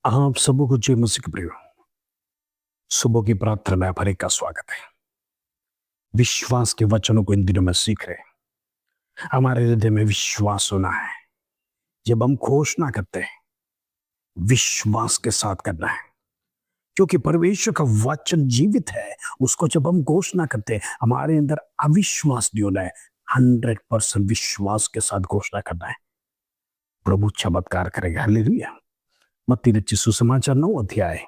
आप सबों को जय मसीह के प्रियो। सुबह की प्रार्थना में आप हर एक का स्वागत है। विश्वास के वचनों को इन दिनों में सीख रहे हैं। हमारे हृदय में विश्वास होना है। जब हम घोषणा करते हैं, विश्वास के साथ करना है, क्योंकि परमेश्वर का वचन जीवित है। उसको जब हम घोषणा करते हैं, हमारे अंदर अविश्वास नहीं होना है। 100% विश्वास के साथ घोषणा करना है। प्रभु चमत्कार करेगा। हालेलुया। मत्ती रचित सुसमाचार 9 अध्याय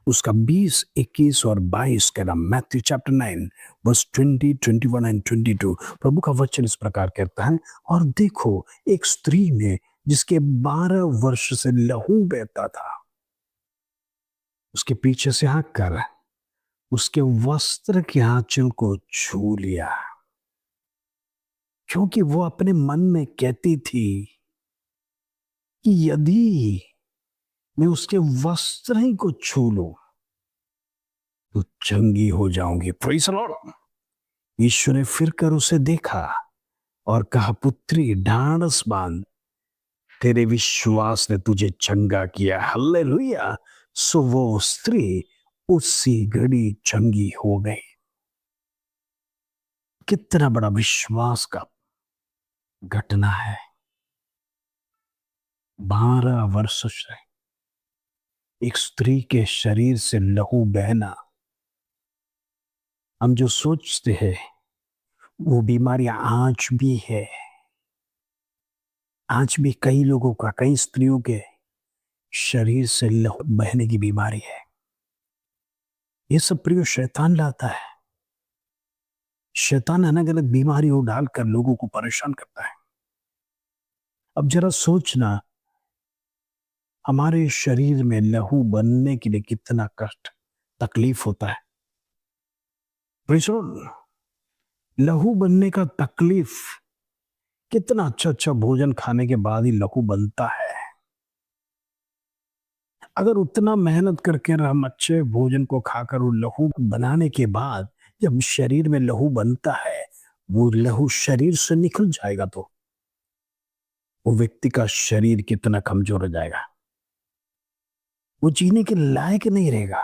उसका 20, 21 और 22 का नाम मैथ्यू चैप्टर 9 वर्स 20, 21 एंड 22। प्रभु का वचन इस प्रकार कहता है, और देखो, एक स्त्री ने जिसके 12 वर्ष से लहू बहता था, उसके पीछे से आकर उसके वस्त्र के आंचल को छू लिया, क्योंकि वो अपने मन में कहती थी कि यदि मैं उसके वस्त्र ही को छू लूं तो चंगी हो जाऊंगी। Praise the Lord. यीशु ने फिर कर उसे देखा और कहा, पुत्री, ढांढस बांध, तेरे विश्वास ने तुझे चंगा किया। हालेलुया। सो वो स्त्री उसी घड़ी चंगी हो गई। कितना बड़ा विश्वास का घटना है। 12 वर्ष से एक स्त्री के शरीर से लहू बहना, हम जो सोचते हैं वो बीमारी आज भी है। आज भी कई लोगों का, कई स्त्रियों के शरीर से लहू बहने की बीमारी है। ये सब प्रियो शैतान लाता है। शैतान अलग अलग बीमारियों डालकर लोगों को परेशान करता है। अब जरा सोचना, हमारे शरीर में लहू बनने के लिए कितना कष्ट, तकलीफ होता है। Praise the Lord। लहू बनने का तकलीफ, कितना अच्छा अच्छा भोजन खाने के बाद ही लहू बनता है। अगर उतना मेहनत करके हम अच्छे भोजन को खाकर वो लहू बनाने के बाद जब शरीर में लहू बनता है, वो लहू शरीर से निकल जाएगा तो वो व्यक्ति का शरीर कितना कमजोर हो जाएगा। वो जीने के लायक नहीं रहेगा।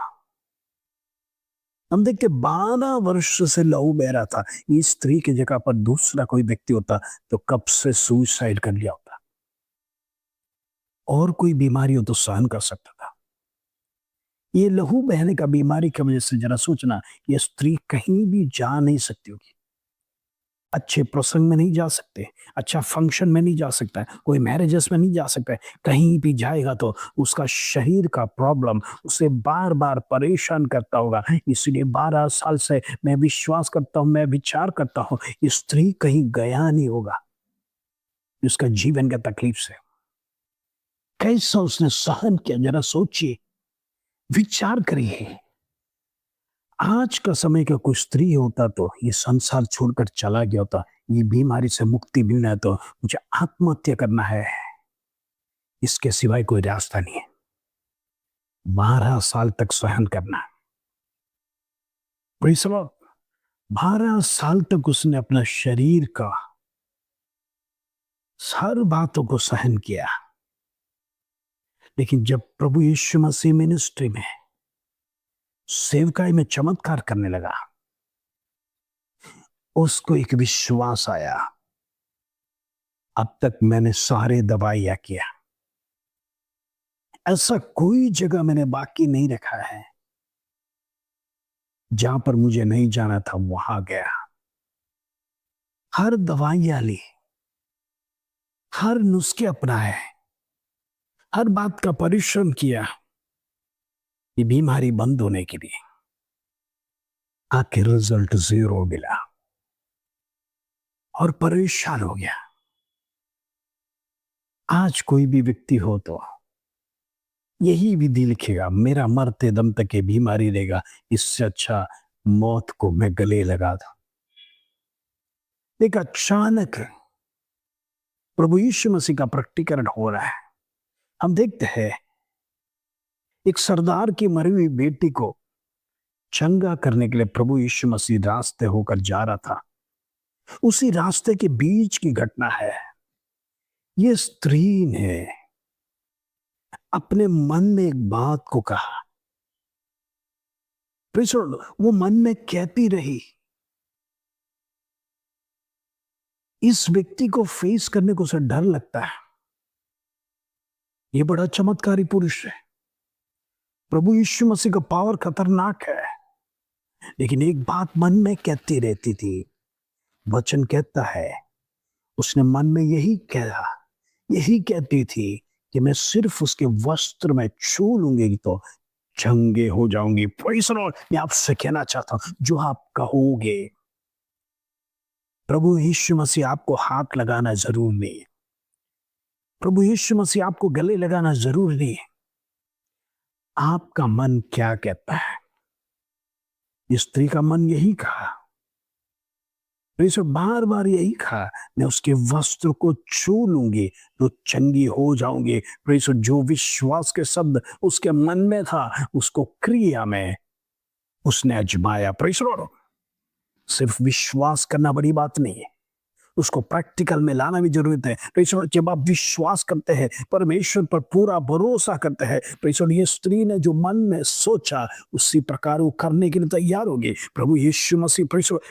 हम देखते 12 वर्ष से लहू बह रहा था। इस स्त्री की जगह पर दूसरा कोई व्यक्ति होता तो कब से सुसाइड कर लिया होता। और कोई बीमारी हो तो सहन कर सकता था। ये लहू बहने का बीमारी की वजह से जरा सोचना, ये स्त्री कहीं भी जा नहीं सकती होगी। अच्छे प्रसंग में नहीं जा सकते, अच्छा फंक्शन में नहीं जा सकता है, कोई मैरिजेस में नहीं जा सकता है। कहीं भी जाएगा तो उसका शरीर का प्रॉब्लम उसे बार बार परेशान करता होगा। इसलिए 12 साल से मैं विश्वास करता हूं, मैं विचार करता हूं, ये स्त्री कहीं गया नहीं होगा उसका जीवन का तकलीफ से। कैसा उसने सहन किया, जरा सोचिए, विचार करिए। आज का समय का कोई स्त्री होता तो ये संसार छोड़कर चला गया होता। ये बीमारी से मुक्ति मिलना है तो मुझे आत्महत्या करना है, इसके सिवाय कोई रास्ता नहीं है। 12 साल तक सहन करना। Praise the Lord। 12 साल तक उसने अपना शरीर का हर बातों को सहन किया। लेकिन जब प्रभु यीशु मसीह मिनिस्ट्री में, सेवकाई में चमत्कार करने लगा, उसको एक विश्वास आया, अब तक मैंने सारे दवाइयां किया, ऐसा कोई जगह मैंने बाकी नहीं रखा है, जहां पर मुझे नहीं जाना था वहां गया। हर दवाइयां ली, हर नुस्खे अपनाए, हर बात का परिश्रम किया, ये बीमारी बंद होने के लिए। आखिर रिजल्ट 0 मिला और परेशान हो गया। आज कोई भी व्यक्ति हो तो यही विधि लिखेगा, मेरा मरते दम तक ये बीमारी रहेगा, इससे अच्छा मौत को मैं गले लगा दूं। एक अचानक प्रभु यीशु मसीह का प्रकटीकरण हो रहा है। हम देखते हैं एक सरदार की मरी हुई बेटी को चंगा करने के लिए प्रभु यीशु मसीह रास्ते होकर जा रहा था। उसी रास्ते के बीच की घटना है। ये स्त्री ने अपने मन में एक बात को कहा, प्रेज़ द लॉर्ड, वो मन में कहती रही। इस व्यक्ति को फेस करने को उसे डर लगता है। ये बड़ा चमत्कारी पुरुष है। प्रभु यीशु मसीह का पावर खतरनाक है। लेकिन एक बात मन में कहती रहती थी। वचन कहता है, उसने मन में यही कहा, यही कहती थी कि मैं सिर्फ उसके वस्त्र में छू लूंगी तो चंगे हो जाऊंगी। प्रेज़ द लॉर्ड, मैं आपसे कहना चाहता हूं, जो आप कहोगे, प्रभु यीशु मसीह आपको हाथ लगाना जरूर नहीं है। प्रभु यीशु मसीह आपको गले लगाना जरूर नहीं है। आपका मन क्या कहता है? इस स्त्री का मन यही कहा, बार बार यही कहा, मैं उसके वस्त्र को छू लूंगी तो चंगी हो जाऊंगी। जो विश्वास के शब्द उसके मन में था, उसको क्रिया में उसने अजमाया। प्रेज़ द लॉर्ड, सिर्फ विश्वास करना बड़ी बात नहीं है, उसको प्रैक्टिकल में लाना भी जरूरत है। तो जब आप विश्वास करते हैं, परमेश्वर पर पूरा भरोसा करते हैं, तो ये स्त्री ने जो मन में सोचा उसी प्रकार वो करने के लिए तैयार होगी। प्रभु यीशु मसीह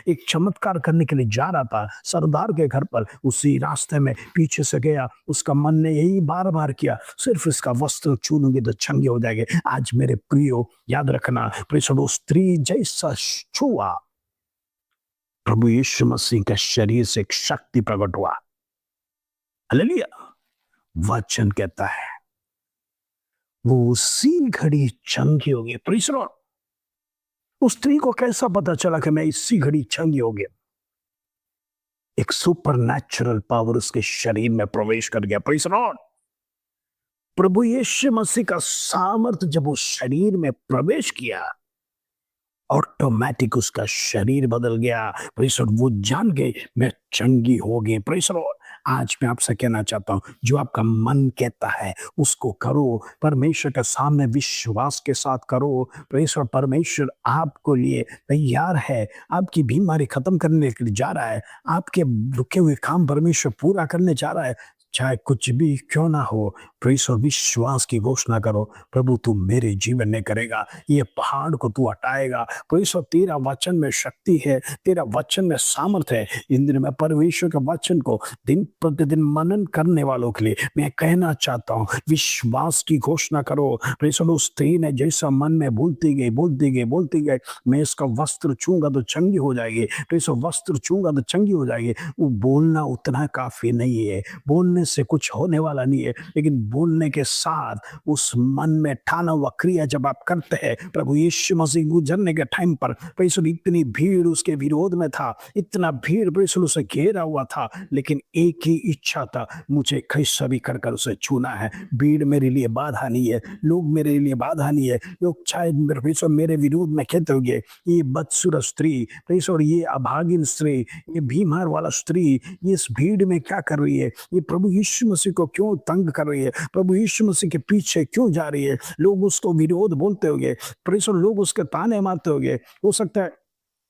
एक चमत्कार करने के लिए जा रहा था सरदार के घर पर, उसी रास्ते में पीछे से गया। उसका मन ने यही बार बार किया, सिर्फ इसका वस्त्र छू लूंगी तो चंगे हो जाएंगे। आज मेरे प्रियो, याद रखना, वो स्त्री जैसा छुआ, प्रभु यीशु मसीह के शरीर से एक शक्ति प्रकट हुआ। हालेलुया। वचन कहता है वो उसी घड़ी चंगी हो गई। प्रेज़ द लॉर्ड, उस स्त्री को कैसा पता चला कि मैं इसी घड़ी चंगी हो गया? एक सुपरनैचुरल पावर उसके शरीर में प्रवेश कर गया। प्रेज़ द लॉर्ड, प्रभु यीशु मसीह का सामर्थ्य जब उस शरीर में प्रवेश किया, ऑटोमेटिक उसका शरीर बदल गया। प्रेज़ द लॉर्ड, वो जान गए मैं चंगी हो गई। प्रेज़ द लॉर्ड, आज मैं आपसे कहना चाहता हूं, जो आपका मन कहता है उसको करो, परमेश्वर के सामने विश्वास के साथ करो। प्रेज़ द लॉर्ड, परमेश्वर आपको लिए तैयार है, आपकी बीमारी खत्म करने के लिए जा रहा है, आपके रुके हुए काम परमेश्वर पूरा करने जा रहा है। चाहे कुछ भी क्यों ना हो, प्रेज़ और विश्वास की घोषणा करो, प्रभु तू मेरे जीवन में करेगा, ये पहाड़ को तू हटाएगा। प्रेज़, तेरा वचन में शक्ति है, तेरा वचन में सामर्थ्य है। इन दिनों में परमेश्वर के वचन को दिन प्रतिदिन मनन करने वालों के लिए मैं कहना चाहता हूँ, विश्वास की घोषणा करो। प्रेज़, उस स्त्री ने जैसा मन में बोलती गई, मैं इसका वस्त्र छूंगा तो चंगी हो जाएगी। प्रेज़, वस्त्र छूंगा तो चंगी हो जाएगी। वो बोलना उतना काफी नहीं है, बोलने से कुछ होने वाला नहीं है, लेकिन बोलने के साथ उस मन में ठाना हुआ क्रिया जब आप करते हैं, प्रभु यीशु मसीह गुजरने के टाइम पर प्रेषण इतनी भीड़ उसके विरोध में था, इतना भीड़ प्रेषण उसे घेरा हुआ था, लेकिन एक ही इच्छा था, मुझे कैसा भी कर उसे छूना है। भीड़ मेरे लिए बाधा नहीं है, लोग मेरे लिए बाधा नहीं है। लोग शायद मेरे विरोध में कहते होंगे ये बदसूरत स्त्री, प्रेषण ये अभागिन स्त्री, ये बीमार वाला स्त्री, ये इस भीड़ में क्या कर रही है, ये प्रभु यीशु मसीह को क्यों तंग कर रही है, प्रभु यीशु मसीह के पीछे क्यों जा रही है। लोग उसको विरोध बोलते होंगे, प्रेषण लोग उसके ताने मारते होंगे। हो सकता है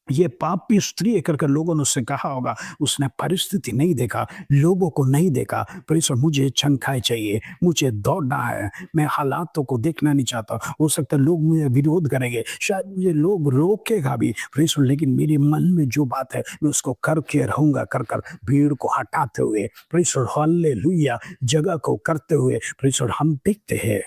ये पापी स्त्री कर लोगों ने उससे कहा होगा, उसने परिस्थिति नहीं देखा, लोगों को नहीं देखा। प्रेषण मुझे चंखाई चाहिए, मुझे दौड़ना है, मैं हालातों को देखना नहीं चाहता। हो सकता है लोग मुझे विरोध करेंगे, शायद मुझे लोग रोकेगा भी प्रेषण, लेकिन मेरे मन में जो बात है मैं उसको करके रहूंगा। कर भीड़ को हटाते हुए प्रेषण, हालेलुया, जगह को करते हुए प्रेषण, हम देखते हैं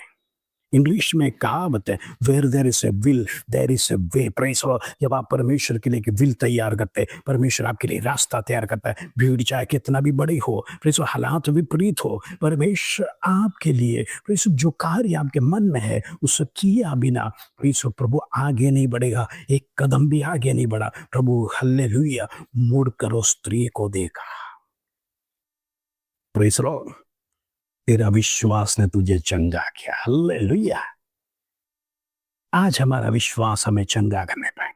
इंग्लिश में कहावत है, where there is a will there is a way. Praise the lord, जब आप परमेश्वर के लिए विल तैयार करते हैं, परमेश्वर आपके लिए रास्ता तैयार करता है। भीड़ चाहे कितना भी बड़ी हो, प्रेज़, हालात विपरीत हो, परमेश्वर आपके लिए प्रेज़ जो कार्य आपके मन में है उसे किया बिना प्रेज़ प्रभु आगे नहीं बढ़ेगा, एक कदम भी आगे नहीं बढ़ा। प्रभु हालेलुया, मुड़कर उस स्त्री को देखा। प्रेज़ द लॉर्ड, तेरा विश्वास ने तुझे चंगा किया। हालेलुया। आज हमारा विश्वास हमें चंगा करने पाए,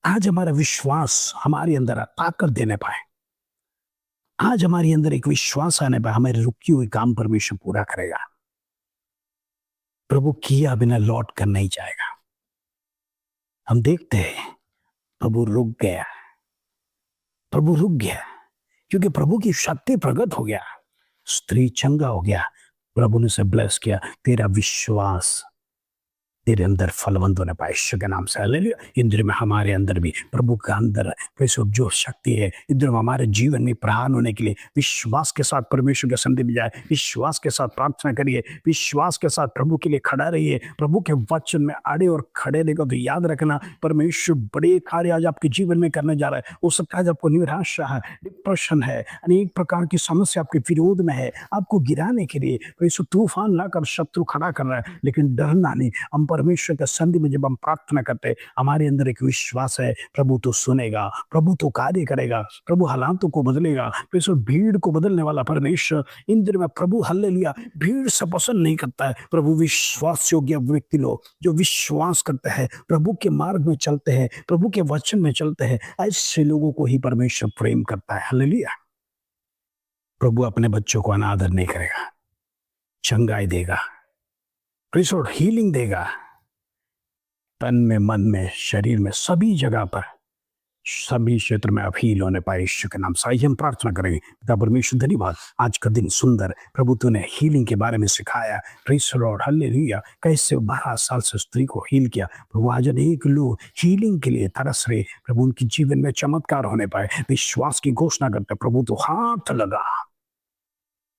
आज हमारा विश्वास हमारे अंदर ताकत देने पाए, आज हमारे अंदर एक विश्वास आने पाए, हमारे रुकी हुई काम परमेश्वर पूरा करेगा। प्रभु किया बिना लौट कर नहीं जाएगा। हम देखते हैं प्रभु रुक गया, क्योंकि प्रभु की शक्ति प्रकट हो गया, स्त्री चंगा हो गया, प्रभु ने उसे ब्लेस किया, तेरा विश्वास तेरे अंदर फलवंत होने पाए, यीशु के नाम से हालेलुया। इंद्र में हमारे अंदर भी प्रभु का अंदर प्रभु जो शक्ति है इंद्र में हमारे जीवन में प्रहान होने के लिए विश्वास के साथ परमेश्वर के सन्निधि में जाए, विश्वास के साथ प्रार्थना करिए, विश्वास के साथ प्रभु के लिए खड़ा रहिए, प्रभु के वचन में अड़े और खड़े रहेगा। तो याद रखना परमेश्वर बड़े कार्य आज आपके जीवन में करने जा रहा है। हो सकता है आपको निराशा है, डिप्रेशन है, अनेक प्रकार की समस्या आपके विरोध में है, आपको गिराने के लिए परमेश्वर तूफान लाकर शत्रु खड़ा कर रहा है, लेकिन डरना नहीं। हम परमेश्वर के सन्निधि में जब हम प्रार्थना करते हैं, हमारे अंदर एक विश्वास है, प्रभु तो सुनेगा, प्रभु तो कार्य करेगा, प्रभु हालातों को बदलेगा। परमेश्वर भीड़ को बदलने वाला परमेश्वर, इंद्र में प्रभु हालेलुया भीड़ से पसंद नहीं करता है। प्रभु विश्वास योग्य व्यक्ति लोग जो विश्वास करते हैं, प्रभु के मार्ग में चलते हैं, प्रभु के वचन में चलते हैं, ऐसे लोगों को ही परमेश्वर प्रेम करता है। हालेलुया। प्रभु अपने बच्चों को अनादर नहीं करेगा, चंगाई देगा, परमेश्वर हीलिंग देगा, तन में, मन में, शरीर में, सभी जगह पर, सभी क्षेत्र में आप हील होने पाए यीशु के नाम से। आइए हम प्रार्थना करेंगे। पिता परमेश्वर धन्यवाद, आज का दिन सुंदर, प्रभु तूने हीलिंग के बारे में सिखाया। Praise Lord, hallelujah. कैसे 12 साल से स्त्री को हील किया प्रभु। आज अनेक लोग हीलिंग के लिए तरस रहे प्रभु, उनके जीवन में चमत्कार होने पाए। विश्वास की घोषणा करते प्रभु तो हाथ लगा,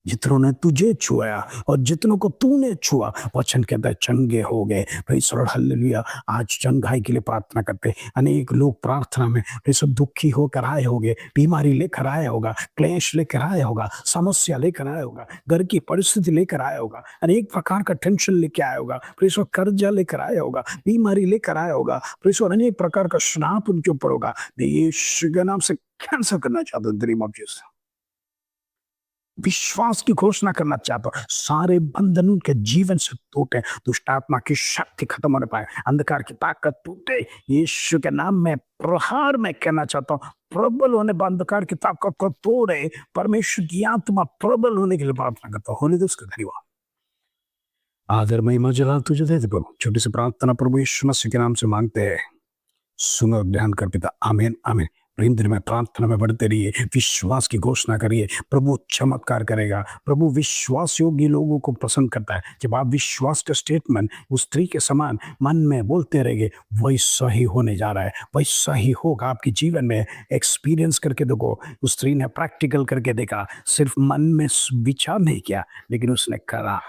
जितनों ने तुझे छुआ और जितनों को तूने छुआ, वचन कहता है चंगे हो गए। Praise Lord, hallelujah. आज चंगाई के लिए प्रार्थना करते। अनेक लोग प्रार्थना में सब दुखी होकर आए होंगे, बीमारी लेकर आए होगा, क्लेश लेकर आए होगा, समस्या लेकर आए होगा, घर की परिस्थिति लेकर आया होगा, अनेक प्रकार का टेंशन लेकर आया होगा, प्रेज लॉर्ड कर्जा लेकर आया होगा, बीमारी लेकर आया होगा, प्रेज लॉर्ड अनेक प्रकार का श्राप उनके ऊपर होगा। यीशु के नाम से कैंसिल करना चाहता हूं, इन ऑफ जीसस। विश्वास की घोषणा करना चाहता हूं, सारे बंधन उनके जीवन से टूटे, दुष्ट आत्मा की शक्ति खत्म होने पाए, अंधकार की ताकत टूटे। यीशु के नाम में प्रहार में कहना चाहता हूं, प्रबल होने अंधकार की ताकत को तोड़े। परमेश्वर की आत्मा प्रबल होने के लिए प्रार्थना करता हूं। होने दो उसका धन्यवाद, आदर महिमा जलाल तुझे दे प्रभु। छोटी सी प्रार्थना प्रभु यीशु मसीह के नाम से मांगते हैं, सुनो ध्यान कर पिता। आमीन आमीन। इंद्र में प्रार्थना में बढ़ते रहिए, विश्वास की घोषणा करिए, प्रभु चमत्कार करेगा। प्रभु विश्वास योग्य लोगों को पसंद करता है। जब आप विश्वास का स्टेटमेंट उस स्त्री के समान मन में बोलते रहेंगे, वैसा ही होने जा रहा है, वैसा ही होगा आपके जीवन में। एक्सपीरियंस करके देखो, उस स्त्री ने प्रैक्टिकल करके देखा, सिर्फ मन में विचार नहीं किया, लेकिन उसने करा,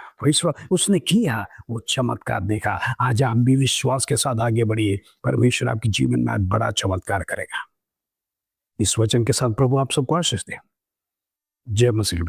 उसने किया, वो चमत्कार देखा। आज आप भी विश्वास के साथ आगे बढ़िए, परमेश्वर आपके जीवन में आज बड़ा चमत्कार करेगा। इस वचन के साथ प्रभु आप सबको आशीष दे। जय मसीह।